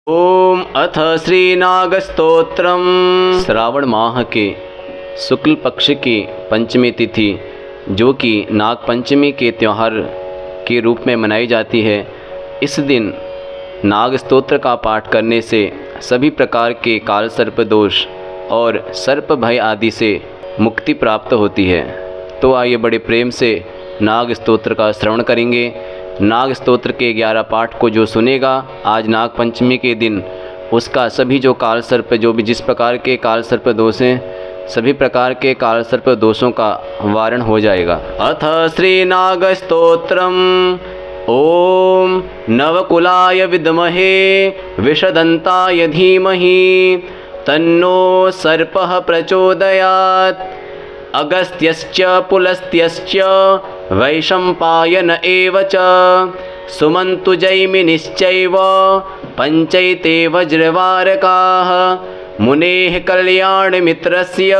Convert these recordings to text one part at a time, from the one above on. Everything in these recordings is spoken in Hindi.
ओम अथ श्रीनागस्तोत्रम। श्रावण माह के शुक्ल पक्ष की पंचमी तिथि जो कि नाग पंचमी के त्यौहार के रूप में मनाई जाती है, इस दिन नाग स्तोत्र का पाठ करने से सभी प्रकार के काल सर्प दोष और सर्प भय आदि से मुक्ति प्राप्त होती है। तो आइए बड़े प्रेम से नाग स्तोत्र का श्रवण करेंगे। नाग स्तोत्र के 11 पाठ को जो सुनेगा आज नाग पंचमी के दिन, उसका सभी जो काल सर्प, जो भी जिस प्रकार के काल सर्प दोष हैं, सभी प्रकार के काल सर्प दोषों का वारण हो जाएगा। अथ श्री नाग स्तोत्रम। ओम नवकुलाय विद्महे विषदंताय धीमहि तन्नो सर्पः प्रचोदयात्। अगस्त्यश्च पुलस्त्यश्च वैशम्पायन एव च सुमन्तु जैमिनिश्चैव पञ्चैते वज्रवारकाः। मुनेः कल्याणमित्रस्य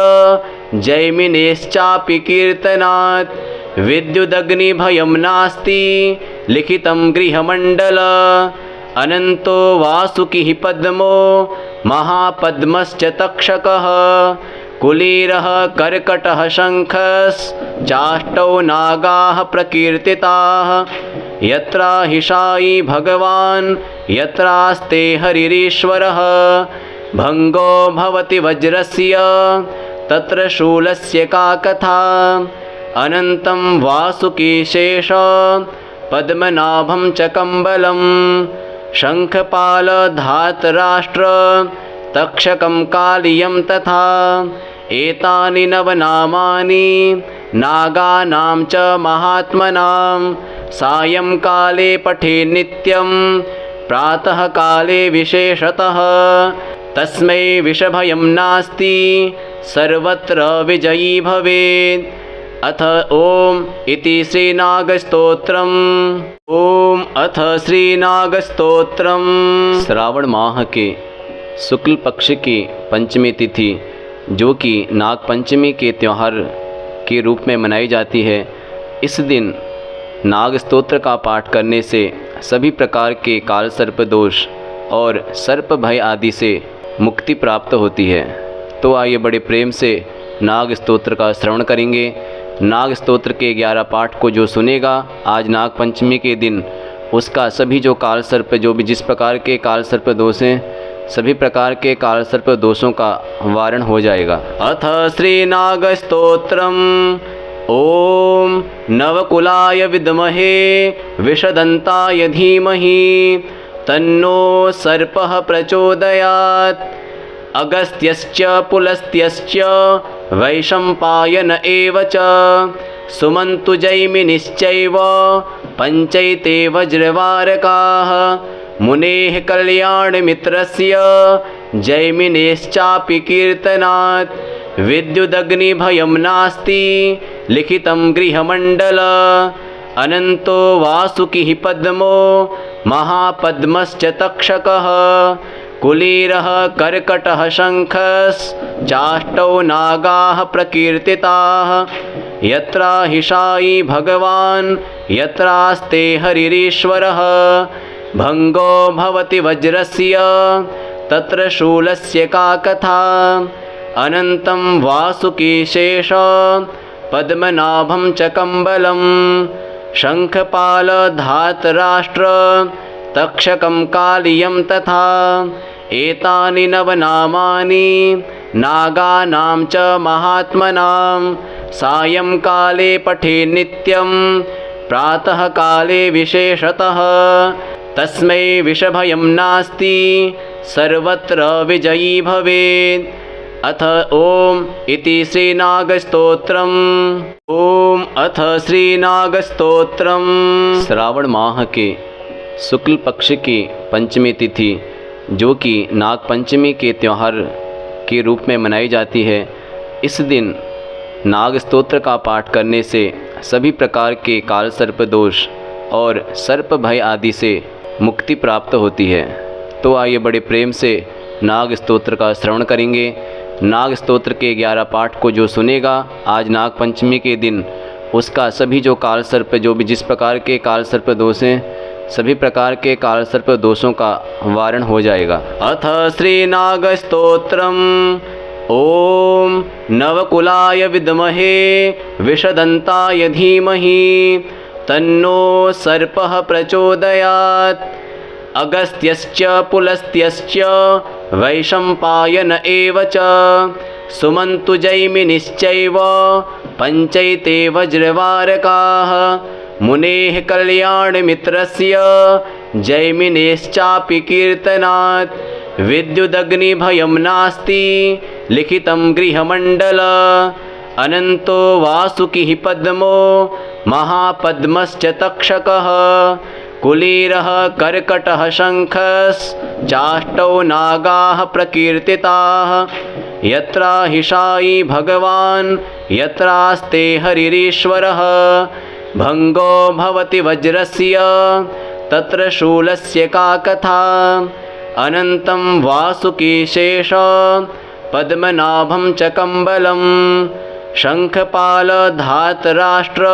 जैमिनेश्चापि कीर्तनात् विद्युदग्निभयं नास्ति लिखितं गृहमण्डल। अनन्तो वासुकिः पद्मो महापद्मश्च तक्षकः। कुलीरः कर्कटः शङ्खश्चाष्टौ नागाः प्रकीर्तिताः। यत्राहिषायि भगवान् यत्रास्ते हरिरीश्वरः। भङ्गो भवति वज्रस्य तत्र शूलस्य का कथा। अनन्तं वासुकीशेष पद्मनाभं च कम्बलं। शङ्खपालधातराष्ट्र तक्षकं कालियं तथा। एतानि नवनामानि नागानां च महात्मनां। सायंकाले पठे नित्यं प्रातः काले विशेषतः। तस्मै विषभयं नास्ति सर्वत्र विजयी भवेत्। अथ ओम इति श्रीनागस्तोत्रम्। ओम अथ श्रीनागस्तोत्रम्। श्रावण माह के शुक्ल पक्ष की पंचमी तिथि जो कि नाग पंचमी के त्यौहार के रूप में मनाई जाती है, इस दिन नाग स्तोत्र का पाठ करने से सभी प्रकार के काल सर्प दोष और सर्प भय आदि से मुक्ति प्राप्त होती है। तो आइए बड़े प्रेम से नाग स्तोत्र का श्रवण करेंगे। नाग स्तोत्र के 11 पाठ को जो सुनेगा आज नाग पंचमी के दिन, उसका सभी जो काल सर्प, जो भी जिस प्रकार के काल सर्प दोष हैं, सभी प्रकार के काल सर्प दोषों का वारण हो जाएगा। अथ श्री नाग स्तोत्रम। ओम नवकुलाय विद्महे विषदंताय धीमहि तन्नो सर्पः प्रचोदयात्। अगस्त्यश्च पुलस्त्यश्च वैशम्पायन एव च सुमन्तु जैमिनिश्चैव पञ्चैते वज्रवारकाः। मुनेः कल्याणमित्रस्य जैमिनेश्चापि कीर्तनात् विद्युदग्निभयं नास्ति लिखितं गृहमण्डल। अनन्तो वासुकिः पद्मो महापद्मश्च तक्षकः। कुलीरः कर्कटः शङ्खश्चाष्टौ नागाः प्रकीर्तिताः। यत्राहिषायि भगवान् यत्रास्ते हरिरीश्वरः। भङ्गो भवति वज्रस्य तत्र शूलस्य का कथा। अनन्तं वासुकीशेष पद्मनाभं च कम्बलं। शङ्खपालधातराष्ट्र तक्षकं कालियं तथा। एतानि नवनामानि नागानां च महात्मनां। सायंकाले पठे नित्यं प्रातः काले विशेषतः। तस्मै विषभयं नास्ति सर्वत्र विजयी भवेत्। अथ ओम इति श्रीनागस्तोत्रम्। ओम अथ श्रीनागस्तोत्रम्। श्रावण माह के शुक्ल पक्ष की पंचमी तिथि जो कि नाग पंचमी के त्यौहार के रूप में मनाई जाती है, इस दिन नाग स्तोत्र का पाठ करने से सभी प्रकार के काल सर्प दोष और सर्प भय आदि से मुक्ति प्राप्त होती है। तो आइए बड़े प्रेम से नाग स्तोत्र का श्रवण करेंगे। नाग स्तोत्र के 11 पाठ को जो सुनेगा आज नाग पंचमी के दिन, उसका सभी जो काल सर्प, जो भी जिस प्रकार के काल सर्प दोष हैं, सभी प्रकार के कालसर्प दोषों का वारण हो जाएगा। अथ श्री नाग स्तोत्रम। ओम नवकुलाय विद्महे विषदंताय धीमहि तन्नो सर्पः प्रचोदयात्। अगस्त्यश्च पुलस्त्यश्च वैशम्पायन एव च सुमन्तु जैमिनिश्चैव पञ्चैते वज्रवारकाः। मुनेः कल्याणमित्रस्य जैमिनेश्चापि कीर्तनात्। विद्युदग्निभयं नास्ति लिखितं गृहमण्डल। अनन्तो वासुकिः पद्मो महापद्मश्च तक्षकः। कुलीरः कर्कटः शङ्खश्चाष्टौ नागाः प्रकीर्तिताः। यत्राहिषायि भगवान् यत्रास्ते हरिरीश्वरः। भङ्गो भवति वज्रस्य तत्र शूलस्य का कथा। अनन्तं वासुकीशेष पद्मनाभं च कम्बलं। शङ्खपाल धातराष्ट्र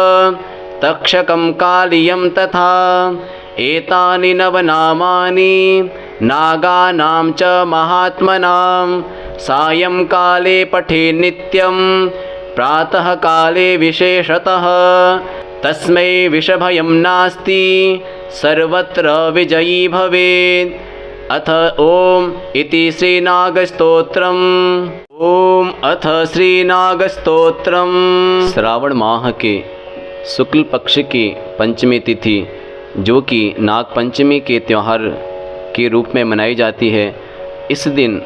तक्षकं कालियं तथा। एतानि नवनामानि नागानां च महात्मनां। सायंकाले पठे नित्यं प्रातःकाले विशेषतः। तस्मै विषभयं नास्ति सर्वत्र विजयी भवेत्। अथ ओम इति श्रीनागस्तोत्रम्। ओम अथ श्रीनागस्तोत्रम्। श्रावण माह के शुक्ल पक्ष की पंचमी तिथि जो कि नाग पंचमी के त्यौहार के रूप में मनाई जाती है, इस दिन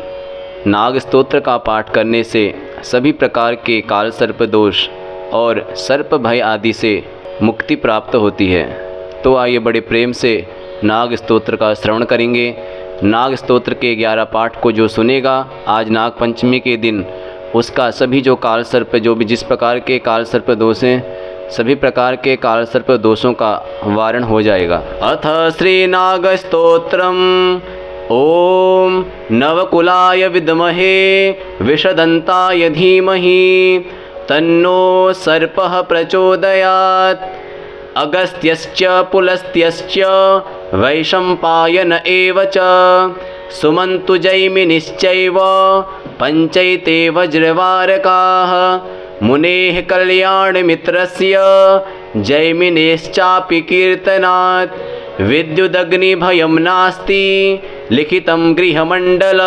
नाग स्तोत्र का पाठ करने से सभी प्रकार के काल सर्प दोष और सर्प भय आदि से मुक्ति प्राप्त होती है। तो आइए बड़े प्रेम से नाग स्तोत्र का श्रवण करेंगे। नाग स्तोत्र के 11 पाठ को जो सुनेगा आज नाग पंचमी के दिन, उसका सभी जो काल सर्प जो भी जिस प्रकार के काल सर्प दोष हैं, सभी प्रकार के काल सर्प दोषों का वारण हो जाएगा। अथ श्री नाग स्तोत्रम। ओम नवकुलाय विद्महे विषदंताय धीमहि तन्नो सर्पः प्रचोदयात्। अगस्त्यश्च पुलस्त्यश्च वैशम्पायन एव च सुमन्तु जैमिनिश्चैव पञ्चैते वज्रवारकाः। मुनेः कल्याणमित्रस्य जैमिनेश्चापि कीर्तनात्। विद्युदग्निभयं नास्ति लिखितं गृहमण्डल।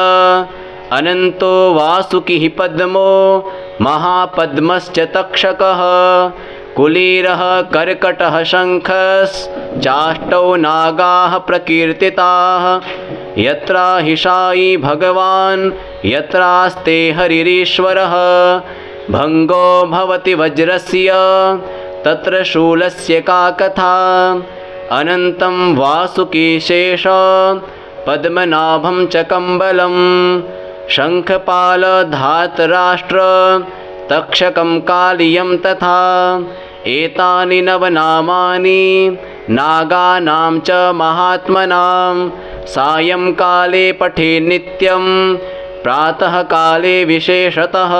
अनन्तो वासुकिः पद्मो महापद्मश्च तक्षकः। कुलीरः कर्कटः शङ्खश्चाष्टौ नागाः प्रकीर्तिताः। यत्राहिषायि भगवान् यत्रास्ते हरिरीश्वरः। भङ्गो भवति वज्रस्य तत्र शूलस्य का कथा। अनन्तं वासुकीशेष पद्मनाभं च कम्बलं। शङ्खपाल धातराष्ट्र तक्षकं कालियं तथा। एतानि नवनामानि नागानां च महात्मनां। सायंकाले पठे नित्यं प्रातःकाले विशेषतः।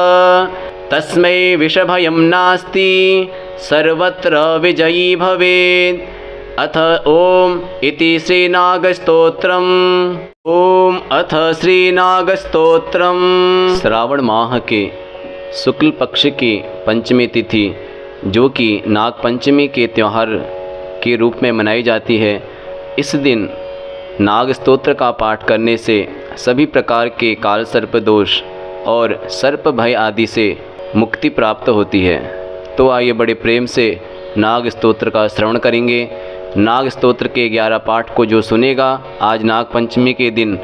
तस्मै विषभयं नास्ति सर्वत्र विजयी भवेत्। अथ ओम इति श्रीनागस्तोत्रम्। ओम अथ श्रीनागस्तोत्रम्। श्रावण माह के शुक्ल पक्ष की पंचमी तिथि जो कि नाग पंचमी के त्यौहार के रूप में मनाई जाती है, इस दिन नाग स्तोत्र का पाठ करने से सभी प्रकार के काल सर्प दोष और सर्प भय आदि से मुक्ति प्राप्त होती है। तो आइए बड़े प्रेम से नाग स्तोत्र का श्रवण करेंगे। नाग स्तोत्र के 11 पाठ को जो सुनेगा आज नाग पंचमी के दिन,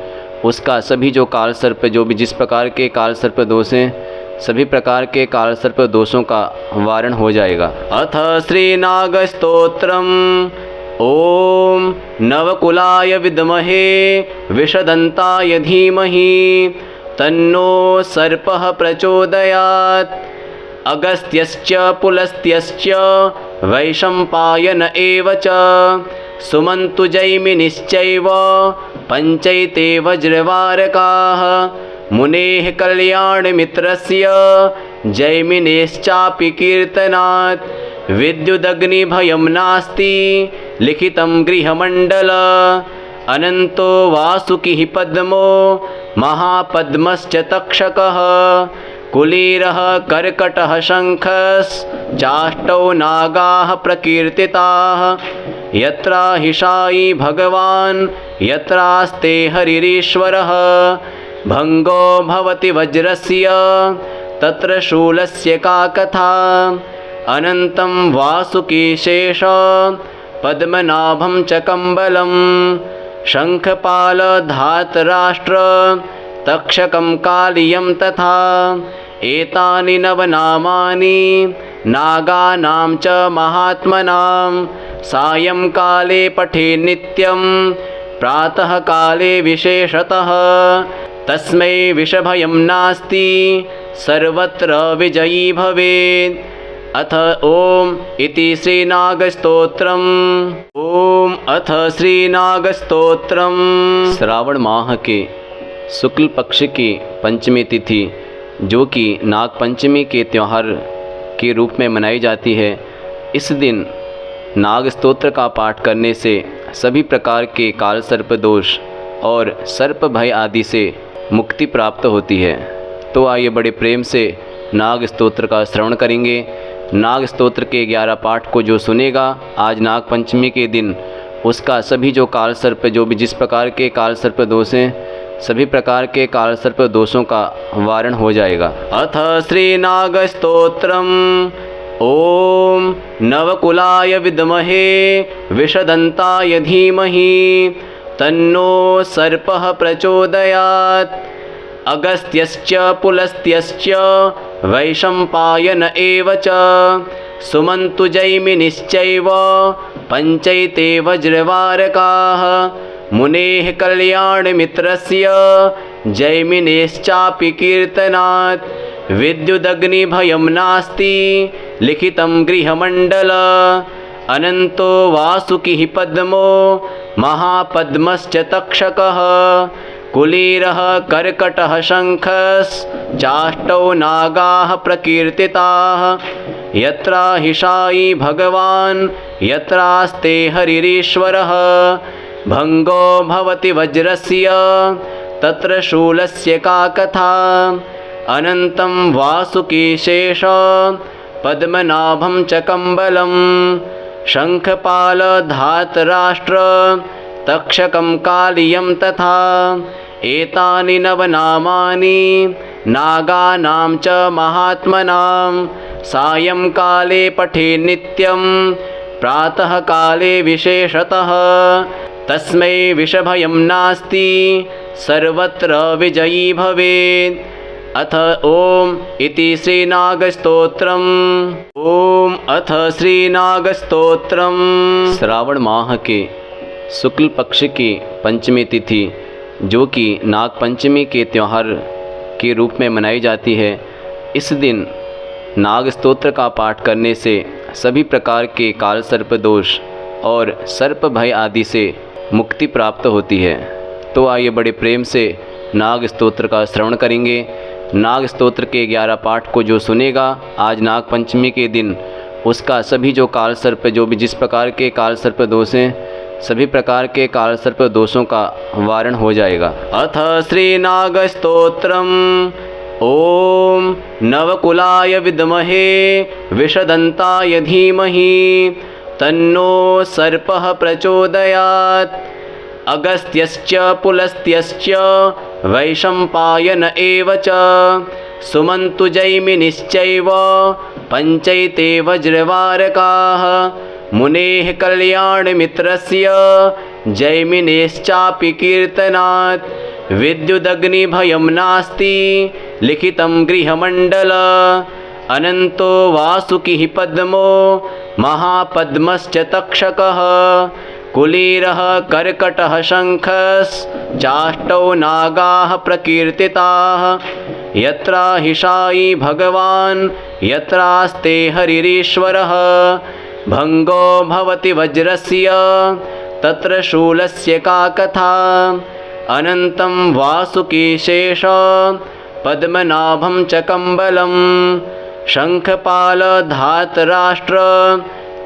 उसका सभी जो काल सर्प जो भी जिस प्रकार के काल सर्प दोष हैं, सभी प्रकार के काल सर्प दोषों का वारण हो जाएगा। अथ श्री नाग स्तोत्रम। ओम नवकुलाय विद्महे विषदंताय धीमहि तन्नो सर्पः प्रचोदयात्। अगस्त्यश्च पुलस्त्यश्च वैशम्पायन एव च सुमन्तु जैमिनिश्चैव पञ्चैते वज्रवारकाः। मुनेः कल्याणमित्रस्य जैमिनेश्चापि कीर्तनात्। विद्युदग्निभयं नास्ति लिखितं गृहमण्डल अनन्तो वासुकिः पद्मो महापद्मश्च तक्षकः कुलीरः कर्कटः शङ्खश्चाष्टौ नागाः प्रकीर्तिताः यत्राहिषायि भगवान् यत्रास्ते हरिरीश्वरः भङ्गो भवति वज्रस्य तत्र शूलस्य का कथा अनन्तं वासुकीशेष पद्मनाभं च कम्बलं शङ्खपालधातराष्ट्र तक्षकं कालियं तथा एतानि नवनामानि नागानां च महात्मनां सायंकाले पठे नित्यं प्रातःकाले विशेषतः तस्मै विषभयं नास्ति सर्वत्र विजयी भवेत्। अथ ओम इति श्रीनागस्तोत्रम्। ओम अथ श्रीनागस्तोत्रम्। श्रावण माह के शुक्ल पक्ष की पंचमी तिथि जो कि नाग पंचमी के त्यौहार के रूप में मनाई जाती है, इस दिन नाग स्तोत्र का पाठ करने से सभी प्रकार के काल सर्प दोष और सर्प भय आदि से मुक्ति प्राप्त होती है। तो आइए बड़े प्रेम से नाग स्तोत्र का श्रवण करेंगे। नाग स्तोत्र के 11 पाठ को जो सुनेगा आज नाग पंचमी के दिन, उसका सभी जो काल सर्प जो भी जिस प्रकार के काल सर्प दोष हैं, सभी प्रकार के काल सर्प दोषों का वारण हो जाएगा। अथ श्री नाग स्तोत्रम। ओम नवकुलाय विद्महे विषदन्ताय धीमहि तन्नो सर्पः प्रचोदयात्। अगस्त्यश्च पुलस्त्यश्च वैशम्पायन एव च सुमन्तु जैमिनिश्चैव पञ्चैते वज्रवारकाः। मुनेः कल्याणमित्रस्य जैमिनेश्चापि कीर्तनात्। विद्युदग्निभयं नास्ति लिखितं गृहमण्डल अनन्तो वासुकिः पद्मो महापद्मश्च तक्षकः कुलीरः कर्कटः शङ्खश्चाष्टौ नागाः प्रकीर्तिताः यत्राहिषायि भगवान् यत्रास्ते हरिरीश्वरः भङ्गो भवति वज्रस्य तत्र शूलस्य का कथा अनन्तं वासुकीशेष पद्मनाभं च कम्बलं शङ्खपालधातराष्ट्र तक्षकं कालियं तथा एतानि नवनामानि नागानां च महात्मनां सायंकाले पठे नित्यं प्रातःकाले विशेषतः तस्मै विषभयं नास्ति सर्वत्र विजयी भवेत्। अथ ओम इति श्रीनागस्तोत्रम्। ओम अथ श्रीनागस्तोत्रम्। श्रावण माह के शुक्ल पक्ष की पंचमी तिथि जो कि नाग पंचमी के त्यौहार के रूप में मनाई जाती है, इस दिन नाग स्तोत्र का पाठ करने से सभी प्रकार के काल सर्प दोष और सर्प भय आदि से मुक्ति प्राप्त होती है। तो आइए बड़े प्रेम से नाग स्तोत्र का श्रवण करेंगे। नाग स्तोत्र के 11 पाठ को जो सुनेगा आज नाग पंचमी के दिन, उसका सभी जो काल सर्प जो भी जिस प्रकार के काल सर्प दोष हैं, सभी प्रकार के काल सर्प दोषों का वारण हो जाएगा। अथ श्री नाग स्तोत्रम। ओम नवकुलाय विद्महे विषदन्ताय धीमहि तन्नो सर्पः प्रचोदयात्। अगस्त्यश्च पुलस्त्यश्च वैशम्पायन एव च सुमन्तु जैमिनिश्चैव पञ्चैते वज्रवारकाः। मुनेः कल्याणमित्रस्य जैमिनेश्चापि कीर्तनात्। विद्युदग्निभयं नास्ति लिखितं गृहमण्डल अनन्तो वासुकिः पद्मो महापद्मश्च तक्षकः कुलीरः कर्कटः शङ्खश्चाष्टौ नागाः प्रकीर्तिताः यत्राहिषायि भगवान् यत्रास्ते हरिरीश्वरः भङ्गो भवति वज्रस्य तत्र शूलस्य का कथा अनन्तं वासुकीशेष पद्मनाभं च कम्बलं शंखपाल धातराष्ट्र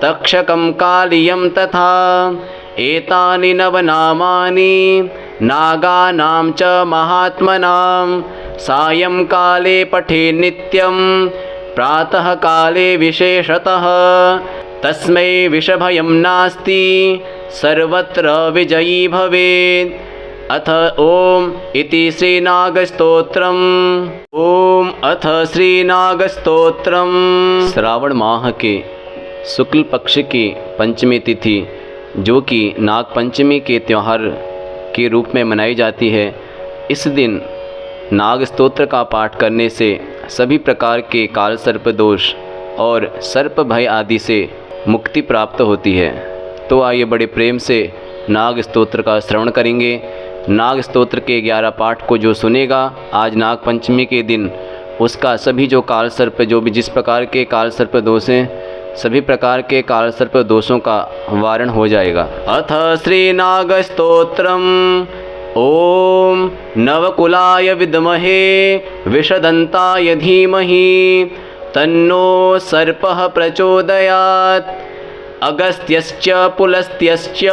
तक्षकं कालियं तथा एतानि नवनामानि नागानां च महात्मनां सायंकाले पठे नित्यं प्रातः काले विशेषतः तस्मै विषभयं नास्ति सर्वत्र विजयी भवेत्। अथ ओम इति श्रीनागस्तोत्रम्। ओम अथ श्रीनागस्तोत्रम्। श्रावण माह के शुक्ल पक्ष की पंचमी तिथि जो कि नाग पंचमी के त्यौहार के रूप में मनाई जाती है, इस दिन नाग स्तोत्र का पाठ करने से सभी प्रकार के काल सर्प दोष और सर्प भय आदि से मुक्ति प्राप्त होती है। तो आइए बड़े प्रेम से नाग स्तोत्र का श्रवण करेंगे। नाग स्तोत्र के 11 पाठ को जो सुनेगा आज नाग पंचमी के दिन, उसका सभी जो काल सर्प जो भी जिस प्रकार के काल सर्प दोष हैं, सभी प्रकार के काल सर्प दोषों का वारण हो जाएगा। अथ श्री नाग स्तोत्रम्। ओम नवकुलाय विद्महे विषदन्ताय धीमहि तन्नो सर्पः प्रचोदयात्। अगस्त्यश्च पुलस्त्यश्च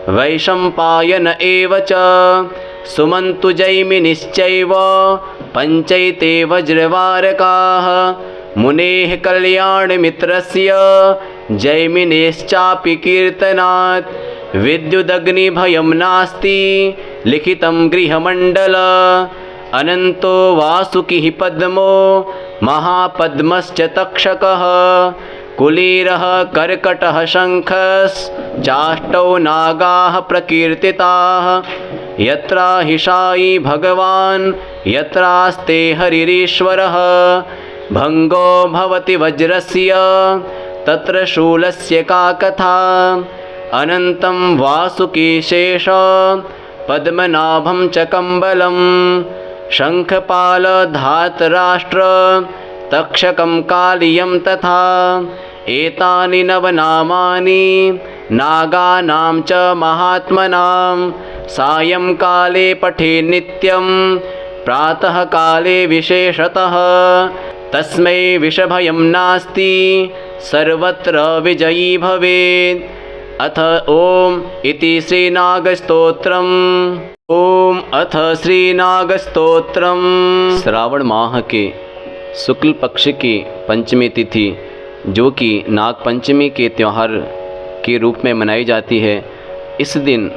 वैशम्पायन एव च सुमन्तु जैमिनिश्चैव पञ्चैते वज्रवारकाः। मुनेः कल्याणमित्रस्य जैमिनेश्चापि कीर्तनात् विद्युदग्निभयं नास्ति लिखितं गृहमण्डल। अनन्तो वासुकिः पद्मो महापद्मश्च तक्षकः। कुलीरः कर्कटः शङ्खश्चाष्टौ नागाः प्रकीर्तिताः। यत्राहिषायि भगवान् यत्रास्ते हरिरीश्वरः। भङ्गो भवति वज्रस्य तत्र शूलस्य का कथा। अनन्तं वासुकीशेष पद्मनाभं च कम्बलं। शङ्खपाल धातराष्ट्र तक्षकं कालियं तथा एतानि नवनामानि नागानां च महात्मनां सायंकाले पठे नित्यं प्रातः काले विशेषतः तस्मै विषभयं नास्ति सर्वत्र विजयी भवेत्। अथ ओम इति श्रीनागस्तोत्रम्। ओम अथ श्रीनागस्तोत्रम्। श्रावण माह के शुक्ल पक्ष की पंचमी तिथि जो कि नाग पंचमी के त्यौहार के रूप में मनाई जाती है, इस दिन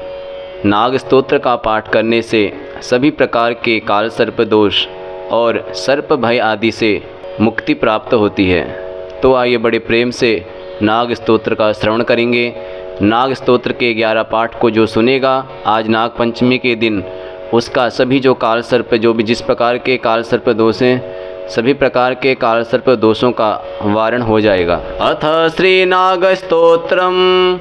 नाग स्तोत्र का पाठ करने से सभी प्रकार के काल सर्प दोष और सर्प भय आदि से मुक्ति प्राप्त होती है। तो आइए बड़े प्रेम से नाग स्तोत्र का श्रवण करेंगे। नाग स्तोत्र के 11 पाठ को जो सुनेगा आज नाग पंचमी के दिन, उसका सभी जो काल सर्प जो भी जिस प्रकार के काल सर्प दोष हैं, सभी प्रकार के काल सर्प दोषों का वारण हो जाएगा। अथ श्री नाग स्तोत्रम्।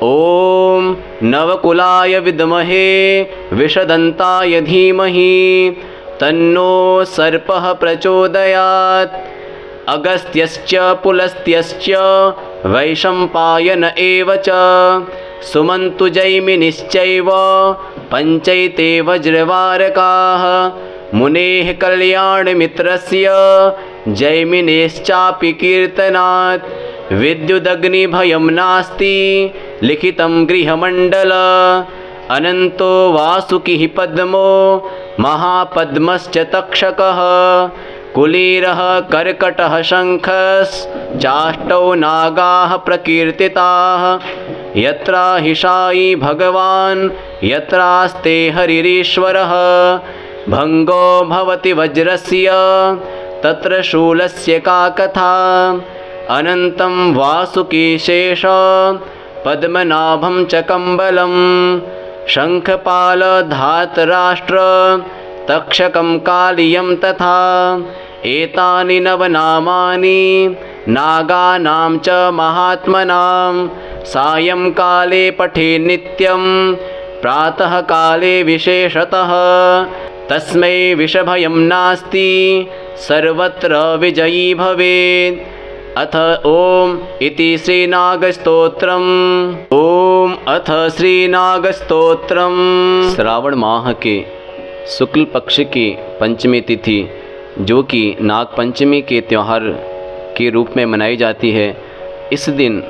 ओम नवकुलाय विद्महे विषदन्ताय धीमहि तन्नो सर्पः प्रचोदयात्। अगस्त्यश्च पुलस्त्यश्च वैशम्पायन एव च सुमन्तु जैमिनिश्चैव पञ्चैते वज्रवारकाः। मुनेः कल्याणमित्रस्य जैमिनेश्चापि कीर्तनात् विद्युदग्निभयं नास्ति लिखितं गृहमण्डल। अनन्तो वासुकिः पद्मो महापद्मश्च तक्षकः। कुलीरः कर्कटः शङ्खश्चाष्टौ नागाः प्रकीर्तिताः। यत्राहिषायि भगवान् यत्रास्ते हरिरीश्वरः। भङ्गो भवति वज्रस्य तत्र शूलस्य का कथा। अनन्तं वासुकीशेष पद्मनाभं च कम्बलं। शङ्खपाल धातराष्ट्र तक्षकं कालियं तथा एतानि नवनामानि नागानां च महात्मनां सायंकाले पठे नित्यं प्रातः काले विशेषतः तस्मै विषभयं नास्ति सर्वत्र विजयी भवेत्। अथ ओम इति श्रीनागस्तोत्रम्। ओम अथ श्रीनागस्तोत्रम्। श्रावण माह के शुक्ल पक्ष की पंचमी तिथि जो कि नाग पंचमी के त्यौहार के रूप में मनाई जाती है। इस दिन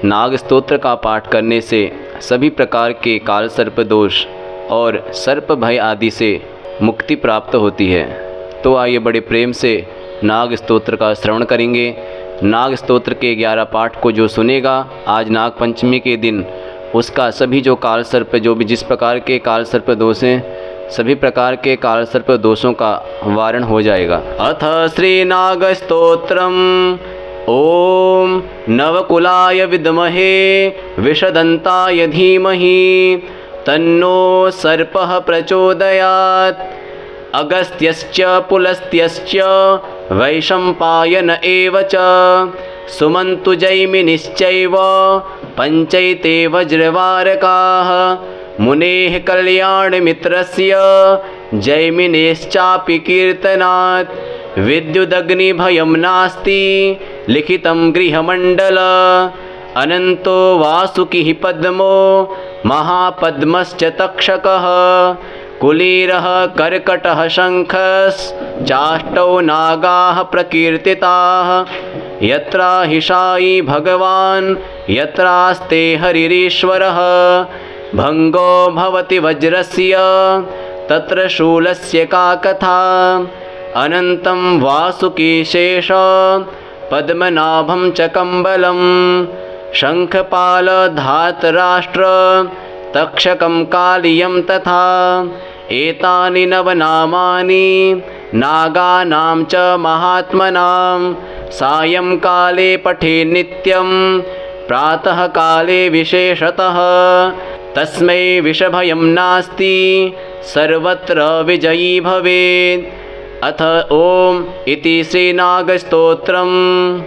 नाग स्तोत्र का पाठ करने से सभी प्रकार के काल सर्प दोष और सर्प भय आदि से मुक्ति प्राप्त होती है। तो आइए बड़े प्रेम से नाग स्तोत्र का श्रवण करेंगे। नाग स्तोत्र के 11 पाठ को जो सुनेगा आज नाग पंचमी के दिन, उसका सभी जो काल सर्प, जो भी जिस प्रकार के काल सर्प दोष हैं, सभी प्रकार के काल सर्प दोषों का वारण हो जाएगा। अथ श्री नाग स्तोत्रम। ओम नवकुलाय विद्महे विषदंताय धीमहि तन्नो सर्पः प्रचोदयात्। अगस्त्यश्च पुलस्त्यश्च वैशम्पायन एव च सुमन्तु जैमिनिश्चैव पञ्चैते वज्रवारकाः। मुनेः कल्याणमित्रस्य जैमिनेश्चापि कीर्तनात् विद्युदग्निभयं नास्ति लिखितं गृहमण्डल। अनन्तो वासुकिः पद्मो महापद्मश्च तक्षकः। कुलीरः कर्कटः शङ्खश्चाष्टौ नागाः प्रकीर्तिताः। यत्राहिषायि भगवान् यत्रास्ते हरिरीश्वरः। भङ्गो भवति वज्रस्य तत्र शूलस्य का कथा। अनन्तं वासुकीशेष पद्मनाभं च कम्बलं। शङ्खपालधातराष्ट्र तक्षकं कालियं तथा। एतानि नवनामानि नागानां च महात्मनां। सायंकाले पठे नित्यं प्रातःकाले विशेषतः। तस्मै विषभयं नास्ति सर्वत्र विजयी भवेत्। अथ ओम इति श्रीनागस्तोत्रम्।